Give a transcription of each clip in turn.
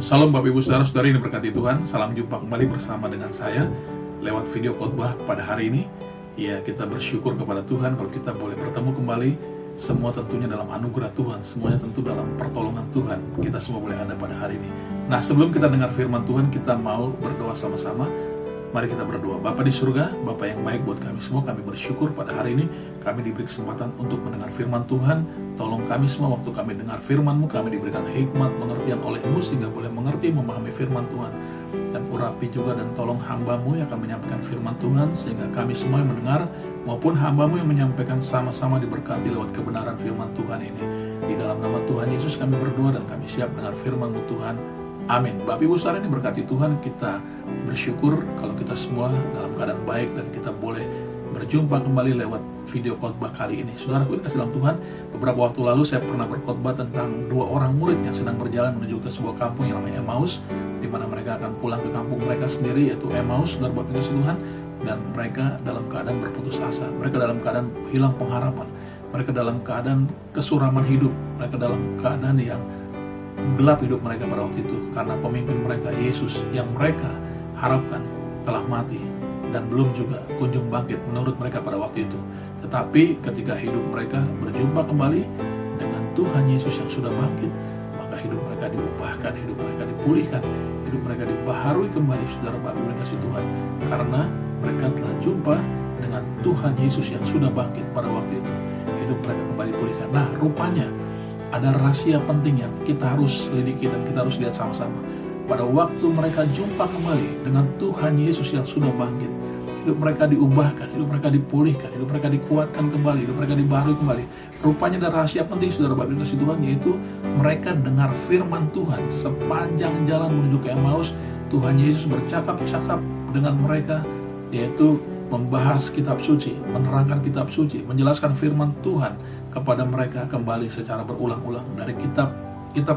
Salam Bapak Ibu Saudara-saudari yang diberkati Tuhan. Salam jumpa kembali bersama dengan saya lewat video khotbah pada hari ini. Ya, kita bersyukur kepada Tuhan kalau kita boleh bertemu kembali. Semua tentunya dalam anugerah Tuhan, semuanya tentu dalam pertolongan Tuhan. Kita semua boleh ada pada hari ini. Nah, sebelum kita dengar firman Tuhan, kita mau berdoa sama-sama. Mari kita berdoa. Bapa di surga, Bapa yang baik buat kami semua, kami bersyukur pada hari ini kami diberi kesempatan untuk mendengar firman Tuhan. Tolong kami semua waktu kami dengar firman-Mu, kami diberikan hikmat, pengertian oleh-Mu sehingga boleh mengerti, memahami firman Tuhan. Dan urapi juga dan tolong hamba-Mu yang akan menyampaikan firman Tuhan sehingga kami semua yang mendengar maupun hamba-Mu yang menyampaikan sama-sama diberkati lewat kebenaran firman Tuhan ini. Di dalam nama Tuhan Yesus kami berdoa dan kami siap dengar firman-Mu Tuhan. Amin. Bapak Ibu Saudara ini berkati Tuhan, kita bersyukur kalau kita semua dalam keadaan baik dan kita boleh berjumpa kembali lewat video khotbah kali ini. Saudaraku ini kasih dalam Tuhan, beberapa waktu lalu saya pernah berkhotbah tentang dua orang murid yang sedang berjalan menuju ke sebuah kampung yang namanya Emmaus, di mana mereka akan pulang ke kampung mereka sendiri, yaitu Emmaus, saudara Bapak Ibu Tuhan, dan mereka dalam keadaan berputus asa, mereka dalam keadaan hilang pengharapan, mereka dalam keadaan kesuraman hidup, mereka dalam keadaan yang gelap hidup mereka pada waktu itu karena pemimpin mereka Yesus yang mereka harapkan telah mati dan belum juga kunjung bangkit menurut mereka pada waktu itu. Tetapi ketika hidup mereka berjumpa kembali dengan Tuhan Yesus yang sudah bangkit, maka hidup mereka diubahkan, hidup mereka dipulihkan, hidup mereka dibaharui kembali, saudara Bapak Ibu kasih Tuhan, karena mereka telah jumpa dengan Tuhan Yesus yang sudah bangkit pada waktu itu. Hidup mereka kembali dipulihkan. Nah, rupanya ada rahasia penting yang kita harus selidiki dan kita harus lihat sama-sama. Pada waktu mereka jumpa kembali dengan Tuhan Yesus yang sudah bangkit, hidup mereka diubahkan, hidup mereka dipulihkan, hidup mereka dikuatkan kembali, hidup mereka dibaharui kembali. Rupanya ada rahasia penting, saudara Bapak Ibu kasih Tuhan, yaitu mereka dengar firman Tuhan sepanjang jalan menuju ke Emmaus. Tuhan Yesus bercakap-cakap dengan mereka, yaitu membahas kitab suci, menerangkan kitab suci, menjelaskan firman Tuhan kepada mereka kembali secara berulang-ulang dari kitab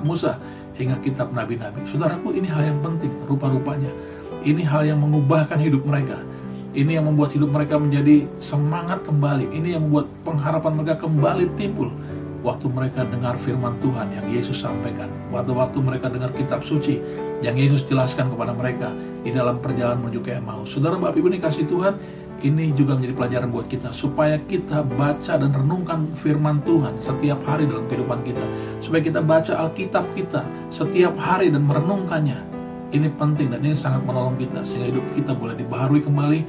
Musa hingga kitab nabi-nabi. Saudaraku, ini hal yang penting rupa-rupanya. Ini hal yang mengubahkan hidup mereka. Ini yang membuat hidup mereka menjadi semangat kembali. Ini yang membuat pengharapan mereka kembali timbul waktu mereka dengar firman Tuhan yang Yesus sampaikan. Waktu mereka dengar kitab suci yang Yesus jelaskan kepada mereka di dalam perjalanan menuju ke Emmaus. Saudara Bapak Ibu kasih Tuhan, ini juga menjadi pelajaran buat kita supaya kita baca dan renungkan firman Tuhan setiap hari dalam kehidupan kita. Supaya kita baca Alkitab kita setiap hari dan merenungkannya. Ini penting dan ini sangat menolong kita sehingga hidup kita boleh dibaharui kembali,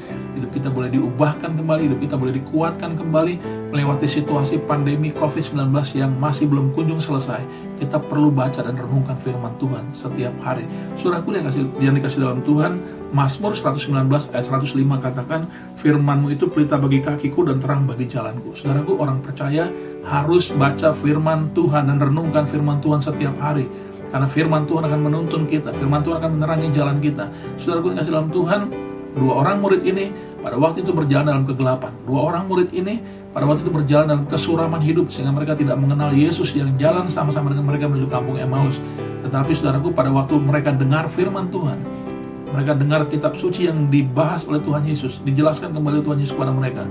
hidup kita boleh diubahkan kembali, hidup kita boleh dikuatkan kembali melewati situasi pandemi COVID-19 yang masih belum kunjung selesai. Kita perlu baca dan renungkan firman Tuhan setiap hari. Saudaraku yang dikasih dalam Tuhan, Mazmur 119 ayat 105 katakan, firman-Mu itu pelita bagi kakiku dan terang bagi jalanku. Saudaraku, orang percaya harus baca firman Tuhan dan renungkan firman Tuhan setiap hari. Karena firman Tuhan akan menuntun kita, firman Tuhan akan menerangi jalan kita. Saudaraku yang kasih dalam Tuhan, dua orang murid ini pada waktu itu berjalan dalam kegelapan. Dua orang murid ini pada waktu itu berjalan dalam kesuraman hidup sehingga mereka tidak mengenal Yesus yang jalan sama-sama dengan mereka menuju kampung Emmaus. Tetapi saudaraku, pada waktu mereka dengar firman Tuhan, mereka dengar kitab suci yang dibahas oleh Tuhan Yesus, dijelaskan kembali Tuhan Yesus kepada mereka,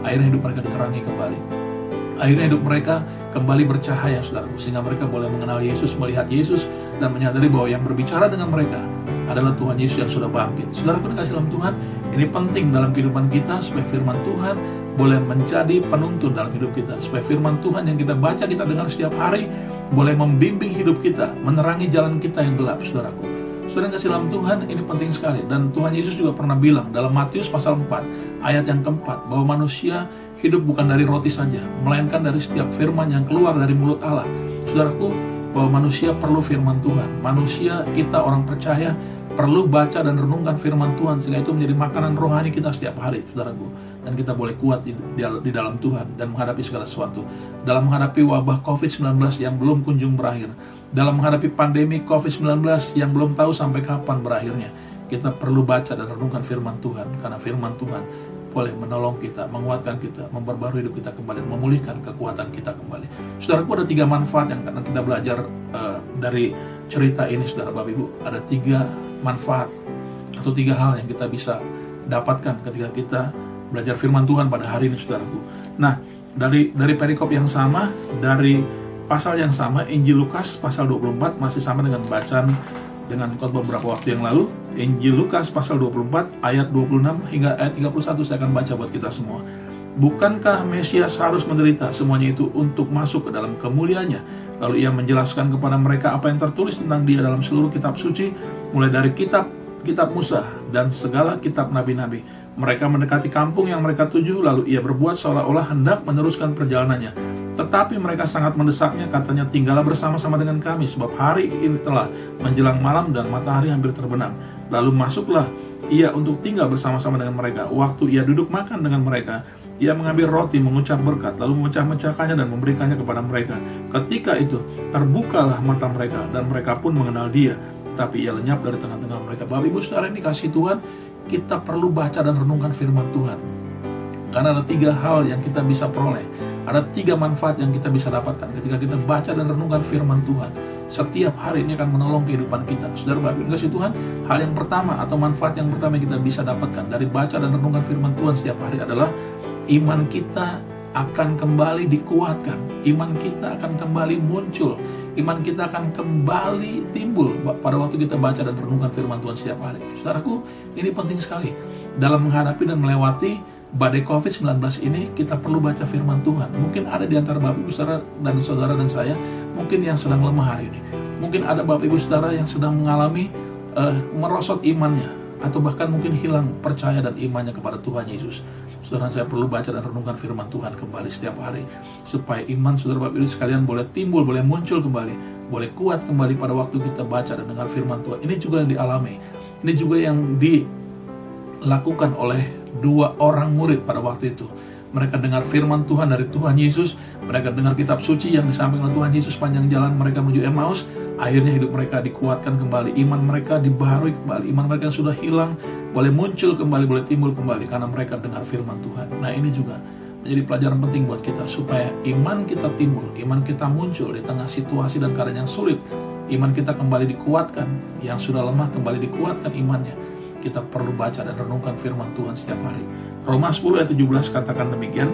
akhirnya hidup mereka diterangi kembali. Akhirnya hidup mereka kembali bercahaya, saudaraku, sehingga mereka boleh mengenal Yesus, melihat Yesus, dan menyadari bahwa yang berbicara dengan mereka adalah Tuhan Yesus yang sudah bangkit. Saudaraku yang kasih dalam Tuhan, ini penting dalam kehidupan kita supaya firman Tuhan boleh menjadi penuntun dalam hidup kita. Supaya firman Tuhan yang kita baca, kita dengar setiap hari boleh membimbing hidup kita, menerangi jalan kita yang gelap, saudaraku. Saudara yang kasih dalam Tuhan, ini penting sekali. Dan Tuhan Yesus juga pernah bilang dalam Matius pasal 4 ayat yang keempat, bahwa manusia hidup bukan dari roti saja, melainkan dari setiap firman yang keluar dari mulut Allah. Saudaraku, bahwa manusia perlu firman Tuhan. Manusia, kita orang percaya perlu baca dan renungkan firman Tuhan sehingga itu menjadi makanan rohani kita setiap hari, saudaraku. Dan kita boleh kuat di dalam Tuhan dan menghadapi segala sesuatu. Dalam menghadapi wabah COVID-19 yang belum kunjung berakhir, dalam menghadapi pandemi COVID-19 yang belum tahu sampai kapan berakhirnya, kita perlu baca dan renungkan firman Tuhan. Karena firman Tuhan boleh menolong kita, menguatkan kita, memperbarui hidup kita kembali, memulihkan kekuatan kita kembali. Saudaraku, ada 3 manfaat yang akan kita belajar dari cerita ini, saudara Bapak Ibu. Ada 3 manfaat atau 3 hal yang kita bisa dapatkan ketika kita belajar firman Tuhan pada hari ini, saudaraku. Nah, dari perikop yang sama, dari pasal yang sama, Injil Lukas pasal 24 masih sama dengan bacaan dengan khotbah beberapa waktu yang lalu, Injil Lukas pasal 24 ayat 26 hingga ayat 31 saya akan baca buat kita semua. Bukankah Mesias harus menderita semuanya itu untuk masuk ke dalam kemuliaannya? Lalu ia menjelaskan kepada mereka apa yang tertulis tentang dia dalam seluruh kitab suci, mulai dari kitab Musa dan segala kitab nabi-nabi. Mereka mendekati kampung yang mereka tuju, lalu ia berbuat seolah-olah hendak meneruskan perjalanannya. Tetapi mereka sangat mendesaknya, katanya, tinggallah bersama-sama dengan kami, sebab hari ini telah menjelang malam dan matahari hampir terbenam. Lalu masuklah ia untuk tinggal bersama-sama dengan mereka. Waktu ia duduk makan dengan mereka, ia mengambil roti, mengucap berkat, lalu memecah-mecahkannya dan memberikannya kepada mereka. Ketika itu terbukalah mata mereka, dan mereka pun mengenal dia, tetapi ia lenyap dari tengah-tengah mereka. Bapak Ibu Saudara yang dikasihi Tuhan, kita perlu baca dan renungkan firman Tuhan. Karena ada 3 hal yang kita bisa peroleh. Ada 3 manfaat yang kita bisa dapatkan ketika kita baca dan renungkan firman Tuhan. Setiap hari ini akan menolong kehidupan kita. Saudara Bapak Ibu kasih Tuhan, hal yang pertama atau manfaat yang pertama yang kita bisa dapatkan dari baca dan renungkan firman Tuhan setiap hari adalah iman kita akan kembali dikuatkan. Iman kita akan kembali muncul. Iman kita akan kembali timbul pada waktu kita baca dan renungkan firman Tuhan setiap hari. Saudaraku, ini penting sekali. Dalam menghadapi dan melewati badai COVID-19 ini, kita perlu baca firman Tuhan. Mungkin ada di antara Bapak Ibu Saudara dan saya, mungkin yang sedang lemah hari ini. Mungkin ada Bapak Ibu Saudara yang sedang mengalami merosot imannya, atau bahkan mungkin hilang percaya dan imannya kepada Tuhan Yesus. Saudara, saya perlu baca dan renungkan firman Tuhan kembali setiap hari, supaya iman saudara Bapak Ibu sekalian boleh timbul, boleh muncul kembali, boleh kuat kembali pada waktu kita baca dan dengar firman Tuhan. Ini juga yang dialami, ini juga yang dilakukan oleh 2 orang murid pada waktu itu. Mereka dengar firman Tuhan dari Tuhan Yesus, mereka dengar kitab suci yang disampaikan oleh Tuhan Yesus panjang jalan mereka menuju Emmaus. Akhirnya hidup mereka dikuatkan kembali, iman mereka dibaharui kembali, iman mereka yang sudah hilang boleh muncul kembali, boleh timbul kembali karena mereka dengar firman Tuhan. Nah, ini juga menjadi pelajaran penting buat kita, supaya iman kita timbul, iman kita muncul di tengah situasi dan keadaan yang sulit. Iman kita kembali dikuatkan, yang sudah lemah kembali dikuatkan imannya. Kita perlu baca dan renungkan firman Tuhan setiap hari. Roma 10 ayat 17 katakan demikian.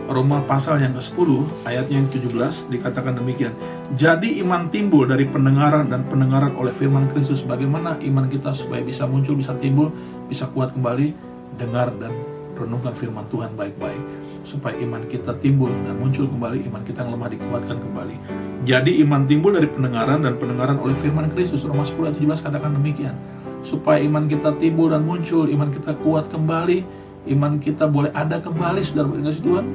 Roma pasal yang ke-10 ayatnya yang 17 dikatakan demikian. Jadi iman timbul dari pendengaran, dan pendengaran oleh firman Kristus. Bagaimana iman kita supaya bisa muncul, bisa timbul, bisa kuat kembali? Dengar dan renungkan firman Tuhan baik-baik, supaya iman kita timbul dan muncul kembali, iman kita yang lemah dikuatkan kembali. Jadi iman timbul dari pendengaran, dan pendengaran oleh firman Kristus. Roma 10 ayat 17 katakan demikian. Supaya iman kita timbul dan muncul, iman kita kuat kembali, iman kita boleh ada kembali, saudara kasih Tuhan,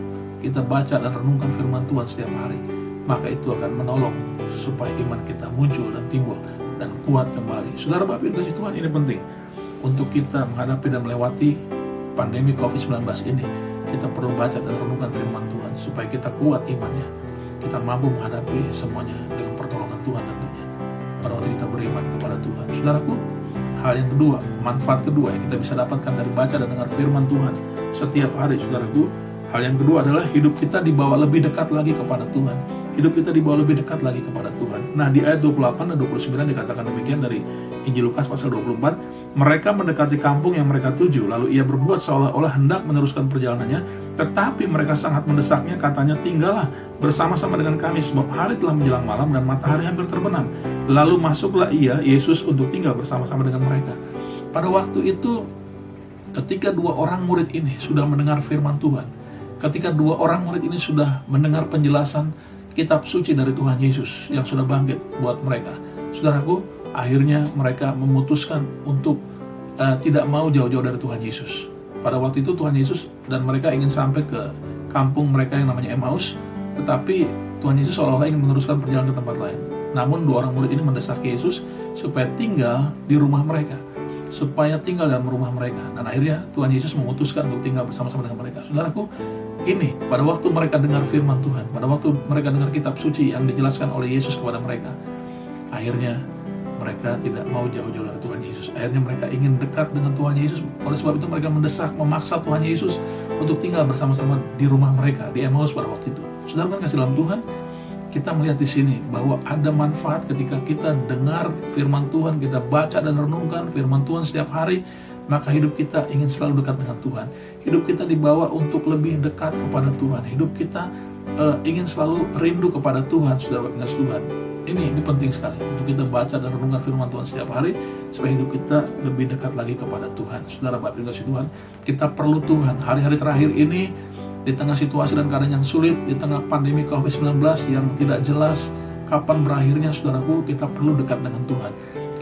kita baca dan renungkan firman Tuhan setiap hari. Maka itu akan menolong supaya iman kita muncul dan timbul dan kuat kembali. Saudara Bapak Ibu kasih Tuhan, ini penting untuk kita menghadapi dan melewati pandemi COVID-19 ini. Kita perlu baca dan renungkan firman Tuhan supaya kita kuat imannya, kita mampu menghadapi semuanya dengan pertolongan Tuhan tentunya pada waktu kita beriman kepada Tuhan. Saudaraku, hal yang kedua, manfaat kedua yang kita bisa dapatkan dari baca dan dengar firman Tuhan setiap hari, saudaraku, hal yang kedua adalah hidup kita dibawa lebih dekat lagi kepada Tuhan. Hidup kita dibawa lebih dekat lagi kepada Tuhan. Nah, di ayat 28 dan 29 dikatakan demikian dari Injil Lukas pasal 24. Mereka mendekati kampung yang mereka tuju, lalu ia berbuat seolah-olah hendak meneruskan perjalanannya, tetapi mereka sangat mendesaknya, katanya, tinggallah bersama-sama dengan kami, sebab hari telah menjelang malam dan matahari hampir terbenam. Lalu masuklah ia, Yesus, untuk tinggal bersama-sama dengan mereka. Pada waktu itu, ketika 2 orang murid ini sudah mendengar firman Tuhan, ketika 2 orang murid ini sudah mendengar penjelasan kitab suci dari Tuhan Yesus yang sudah bangkit buat mereka, saudaraku, akhirnya mereka memutuskan untuk tidak mau jauh-jauh dari Tuhan Yesus. Pada waktu itu Tuhan Yesus dan mereka ingin sampai ke kampung mereka yang namanya Emmaus, tetapi Tuhan Yesus seolah-olah ingin meneruskan perjalanan ke tempat lain. Namun 2 orang murid ini mendesak Yesus supaya tinggal di rumah mereka, supaya tinggal dalam rumah mereka. Dan akhirnya Tuhan Yesus memutuskan untuk tinggal bersama-sama dengan mereka. Saudaraku, ini pada waktu mereka dengar firman Tuhan, pada waktu mereka dengar kitab suci yang dijelaskan oleh Yesus kepada mereka, akhirnya mereka tidak mau jauh-jauh dari Tuhan Yesus. Akhirnya mereka ingin dekat dengan Tuhan Yesus. Oleh sebab itu mereka mendesak, memaksa Tuhan Yesus untuk tinggal bersama-sama di rumah mereka, di Emmaus pada waktu itu. Saudara kan kasih dalam Tuhan, kita melihat di sini bahwa ada manfaat ketika kita dengar firman Tuhan, kita baca dan renungkan firman Tuhan setiap hari, maka hidup kita ingin selalu dekat dengan Tuhan. Hidup kita dibawa untuk lebih dekat kepada Tuhan. Hidup kita ingin selalu rindu kepada Tuhan, saudara kasih Tuhan. Ini penting sekali untuk kita baca dan renungkan firman Tuhan setiap hari supaya hidup kita lebih dekat lagi kepada Tuhan. Saudara Bapak Ibu kasih Tuhan, kita perlu Tuhan. Hari-hari terakhir ini di tengah situasi dan keadaan yang sulit, di tengah pandemi COVID-19 yang tidak jelas kapan berakhirnya, saudaraku, kita perlu dekat dengan Tuhan.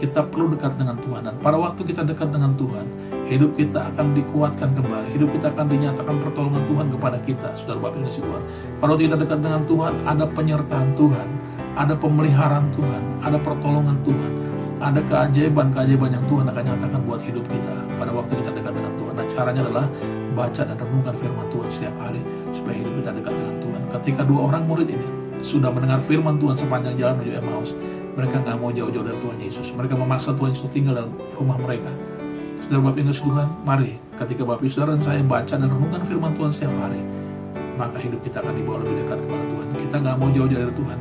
Kita perlu dekat dengan Tuhan, dan pada waktu kita dekat dengan Tuhan, hidup kita akan dikuatkan kembali, hidup kita akan dinyatakan pertolongan Tuhan kepada kita. Saudara Bapak Ibu kasih Tuhan, pada waktu kita dekat dengan Tuhan, ada penyertaan Tuhan, ada pemeliharaan Tuhan, ada pertolongan Tuhan, ada keajaiban-keajaiban yang Tuhan akan nyatakan buat hidup kita pada waktu kita dekat dengan Tuhan. Nah, caranya adalah baca dan renungkan firman Tuhan setiap hari supaya hidup kita dekat dengan Tuhan. Ketika dua orang murid ini sudah mendengar firman Tuhan sepanjang jalan menuju Emmaus, mereka nggak mau jauh-jauh dari Tuhan Yesus. Mereka memaksa Tuhan Yesus tinggal dalam rumah mereka. Saudara Bapak Ibu Tuhan, mari ketika Bapak Ibu Saudara dan saya baca dan renungkan firman Tuhan setiap hari, maka hidup kita akan dibawa lebih dekat kepada Tuhan. Kita nggak mau jauh-jauh dari Tuhan.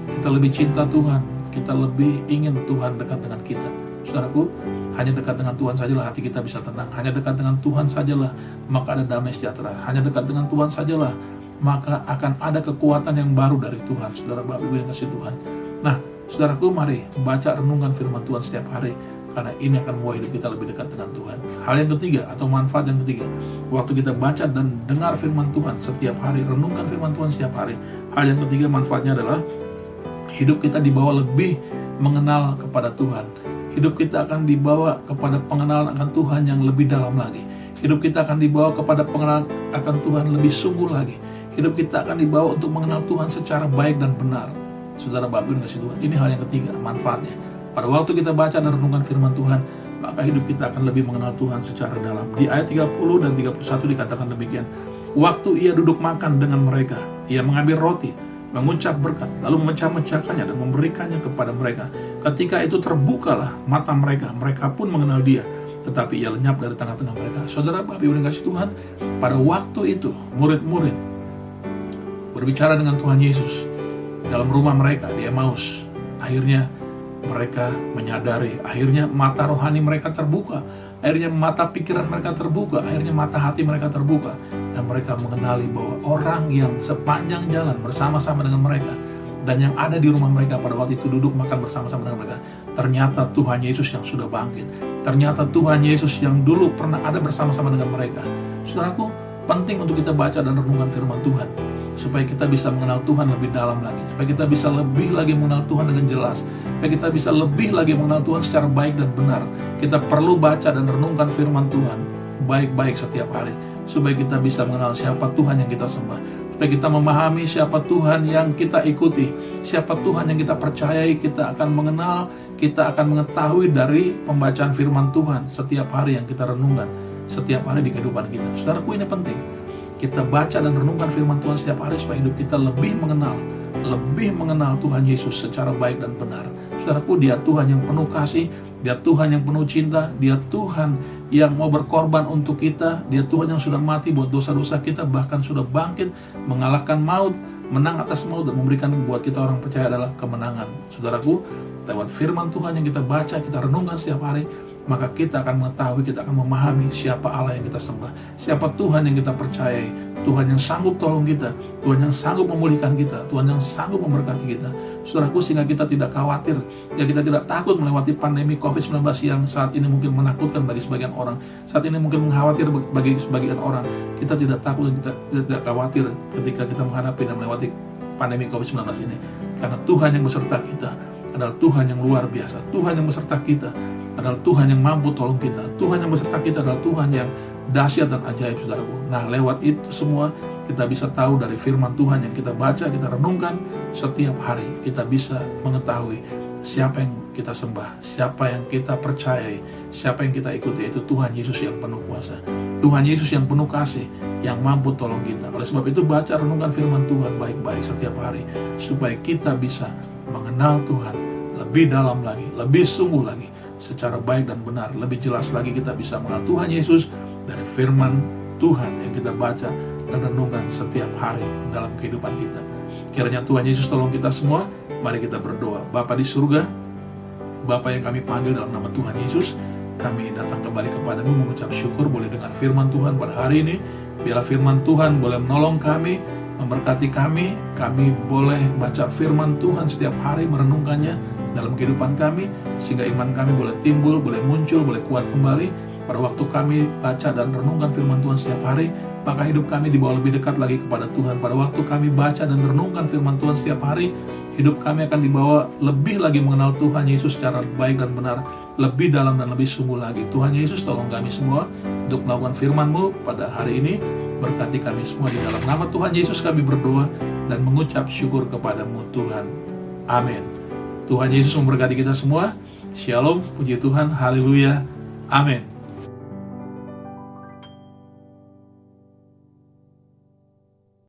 Kita lebih cinta Tuhan, kita lebih ingin Tuhan dekat dengan kita. Saudaraku, hanya dekat dengan Tuhan sajalah hati kita bisa tenang. Hanya dekat dengan Tuhan sajalah maka ada damai sejahtera. Hanya dekat dengan Tuhan sajalah maka akan ada kekuatan yang baru dari Tuhan. Saudara Bapak Ibu yang kasih Tuhan. Nah, saudaraku, mari baca renungkan firman Tuhan setiap hari, karena ini akan membawa hidup kita lebih dekat dengan Tuhan. Hal yang ketiga atau manfaat yang ketiga, waktu kita baca dan dengar firman Tuhan setiap hari, renungkan firman Tuhan setiap hari, hal yang ketiga manfaatnya adalah hidup kita dibawa lebih mengenal kepada Tuhan. Hidup kita akan dibawa kepada pengenalan akan Tuhan yang lebih dalam lagi. Hidup kita akan dibawa kepada pengenalan akan Tuhan lebih sungguh lagi. Hidup kita akan dibawa untuk mengenal Tuhan secara baik dan benar. Saudara Bapak Ibu kasih Tuhan, ini hal yang ketiga manfaatnya. Pada waktu kita baca dan renungkan firman Tuhan, maka hidup kita akan lebih mengenal Tuhan secara dalam. Di ayat 30 dan 31 dikatakan demikian. Waktu ia duduk makan dengan mereka, ia mengambil roti, mengucap berkat, lalu memecah-mecahkannya dan memberikannya kepada mereka. Ketika itu terbukalah mata mereka, mereka pun mengenal dia, tetapi ia lenyap dari tengah-tengah mereka. Saudara Bapak Ibu yang kasih Tuhan, pada waktu itu murid-murid berbicara dengan Tuhan Yesus dalam rumah mereka di Emmaus. Akhirnya mereka menyadari, akhirnya mata rohani mereka terbuka, akhirnya mata pikiran mereka terbuka, akhirnya mata hati mereka terbuka, dan mereka mengenali bahwa orang yang sepanjang jalan bersama-sama dengan mereka dan yang ada di rumah mereka pada waktu itu duduk makan bersama-sama dengan mereka, ternyata Tuhan Yesus yang sudah bangkit. Ternyata Tuhan Yesus yang dulu pernah ada bersama-sama dengan mereka. Saudaraku, penting untuk kita baca dan renungkan firman Tuhan supaya kita bisa mengenal Tuhan lebih dalam lagi, supaya kita bisa lebih lagi mengenal Tuhan dengan jelas, supaya kita bisa lebih lagi mengenal Tuhan secara baik dan benar. Kita perlu baca dan renungkan firman Tuhan baik-baik setiap hari, supaya kita bisa mengenal siapa Tuhan yang kita sembah, supaya kita memahami siapa Tuhan yang kita ikuti, siapa Tuhan yang kita percayai. Kita akan mengenal, kita akan mengetahui dari pembacaan firman Tuhan setiap hari yang kita renungkan setiap hari di kehidupan kita. Saudaraku, ini penting. Kita baca dan renungkan firman Tuhan setiap hari supaya hidup kita lebih mengenal Tuhan Yesus secara baik dan benar. Saudaraku, dia Tuhan yang penuh kasih, dia Tuhan yang penuh cinta, dia Tuhan yang mau berkorban untuk kita, dia Tuhan yang sudah mati buat dosa-dosa kita, bahkan sudah bangkit, mengalahkan maut, menang atas maut, dan memberikan buat kita orang percaya adalah kemenangan. Saudaraku, lewat firman Tuhan yang kita baca, kita renungkan setiap hari, maka kita akan mengetahui, kita akan memahami siapa Allah yang kita sembah, siapa Tuhan yang kita percayai, Tuhan yang sanggup tolong kita, Tuhan yang sanggup memulihkan kita, Tuhan yang sanggup memberkati kita. Saudaraku, sehingga kita tidak khawatir, ya kita tidak takut melewati pandemi COVID-19 yang saat ini mungkin menakutkan bagi sebagian orang, saat ini mungkin mengkhawatir bagi sebagian orang. Kita tidak takut dan kita tidak khawatir ketika kita menghadapi dan melewati pandemi COVID-19 ini, karena Tuhan yang beserta kita adalah Tuhan yang luar biasa. Tuhan yang beserta kita adalah Tuhan yang mampu tolong kita. Tuhan yang beserta kita adalah Tuhan yang dahsyat dan ajaib, saudaraku. Nah, lewat itu semua kita bisa tahu dari firman Tuhan yang kita baca, kita renungkan setiap hari. Kita bisa mengetahui siapa yang kita sembah, siapa yang kita percayai, siapa yang kita ikuti, yaitu Tuhan Yesus yang penuh kuasa, Tuhan Yesus yang penuh kasih, yang mampu tolong kita. Oleh sebab itu, baca renungkan firman Tuhan baik-baik setiap hari supaya kita bisa mengenal Tuhan lebih dalam lagi, lebih sungguh lagi, secara baik dan benar. Lebih jelas lagi kita bisa mengenal Tuhan Yesus dari firman Tuhan yang kita baca dan renungkan setiap hari dalam kehidupan kita. Kiranya Tuhan Yesus tolong kita semua. Mari kita berdoa. Bapa di surga, Bapa yang kami panggil dalam nama Tuhan Yesus, kami datang kembali kepadamu mengucap syukur boleh dengar firman Tuhan pada hari ini. Biarlah firman Tuhan boleh menolong kami, memberkati kami boleh baca firman Tuhan setiap hari, merenungkannya dalam kehidupan kami, sehingga iman kami boleh timbul, boleh muncul, boleh kuat kembali. Pada waktu kami baca dan renungkan firman Tuhan setiap hari, maka hidup kami dibawa lebih dekat lagi kepada Tuhan. Pada waktu kami baca dan renungkan firman Tuhan setiap hari, hidup kami akan dibawa lebih lagi mengenal Tuhan Yesus secara baik dan benar, lebih dalam dan lebih sungguh lagi. Tuhan Yesus, tolong kami semua untuk melakukan firman-Mu pada hari ini. Berkati kami semua, di dalam nama Tuhan Yesus kami berdoa dan mengucap syukur kepada-Mu Tuhan. Amin. Tuhan Yesus memberkati kita semua. Shalom, puji Tuhan, haleluya, amin.